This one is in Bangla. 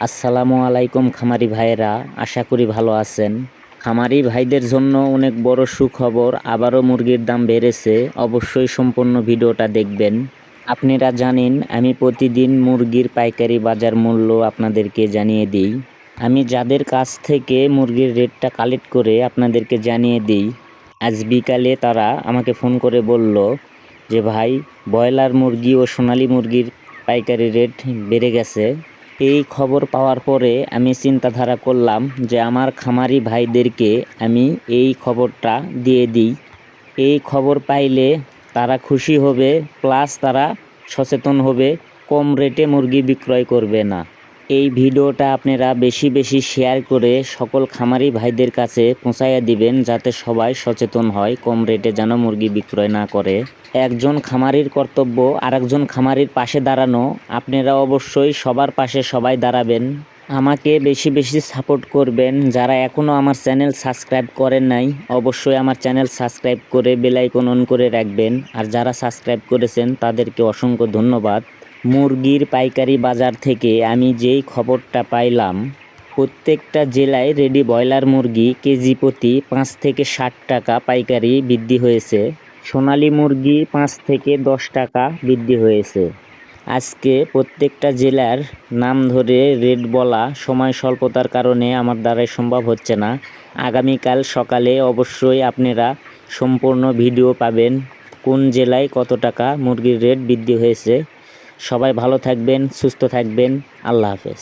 আসসালামু আলাইকুম খামারি ভাইয়েরা, আশা করি ভালো আছেন। খামারি ভাইদের জন্য অনেক বড় সুখবর, আবারও মুরগির দাম বেড়েছে। অবশ্যই সম্পূর্ণ ভিডিওটা দেখবেন। আপনারা জানেন আমি প্রতিদিন মুরগির পাইকারি বাজার মূল্য আপনাদেরকে জানিয়ে দিই। আমি যাদের কাছ থেকে মুরগির রেটটা কালেক্ট করে আপনাদেরকে জানিয়ে দিই, আজ বিকালে তারা আমাকে ফোন করে বলল যে ভাই, ব্রয়লার মুরগি ও সোনালী মুরগির পাইকারি রেট বেড়ে গেছে। এই খবর পাওয়ার পরে আমি চিন্তাধারা করলাম যে আমার খামারি ভাইদেরকে আমি এই খবরটা দিয়ে দিই। এই খবর পাইলে তারা খুশি হবে, প্লাস তারা সচেতন হবে, কম রেটে মুরগি বিক্রয় করবে না। এই ভিডিওটা আপনারা বেশি বেশি শেয়ার করে সকল খামারি ভাইদের কাছে পৌঁছাইয়া দিবেন, যাতে সবাই সচেতন হয়, কম রেটে যেন মুরগি বিক্রয় না করে। একজন খামারির কর্তব্য আরেকজন খামারির পাশে দাঁড়ানো। আপনারা অবশ্যই সবার পাশে সবাই দাঁড়াবেন। আমাকে বেশি বেশি সাপোর্ট করবেন। যারা এখনও আমার চ্যানেল সাবস্ক্রাইব করেন নাই, অবশ্যই আমার চ্যানেল সাবস্ক্রাইব করে বেল আইকন অন করে রাখবেন। আর যারা সাবস্ক্রাইব করেছেন তাদেরকে অসংখ্য ধন্যবাদ। মুরগির পাইকারি বাজার থেকে আমি যেই খবরটা পাইলাম, প্রত্যেকটা জেলায় রেডি ব্রয়লার মুরগি কেজি প্রতি 5 থেকে 60 টাকা পাইকারি বৃদ্ধি হয়েছে। সোনালী মুরগি 5 থেকে 10 টাকা বৃদ্ধি হয়েছে। আজকে প্রত্যেকটা জেলার নাম ধরে রেট বলা সময় স্বল্পতার কারণে আমার দ্বারাই সম্ভব হচ্ছে না। আগামীকাল সকালে অবশ্যই আপনারা সম্পূর্ণ ভিডিও পাবেন, কোন জেলায় কত টাকা মুরগির রেট বৃদ্ধি হয়েছে। সবাই ভালো থাকবেন, সুস্থ থাকবেন। আল্লাহ হাফেজ।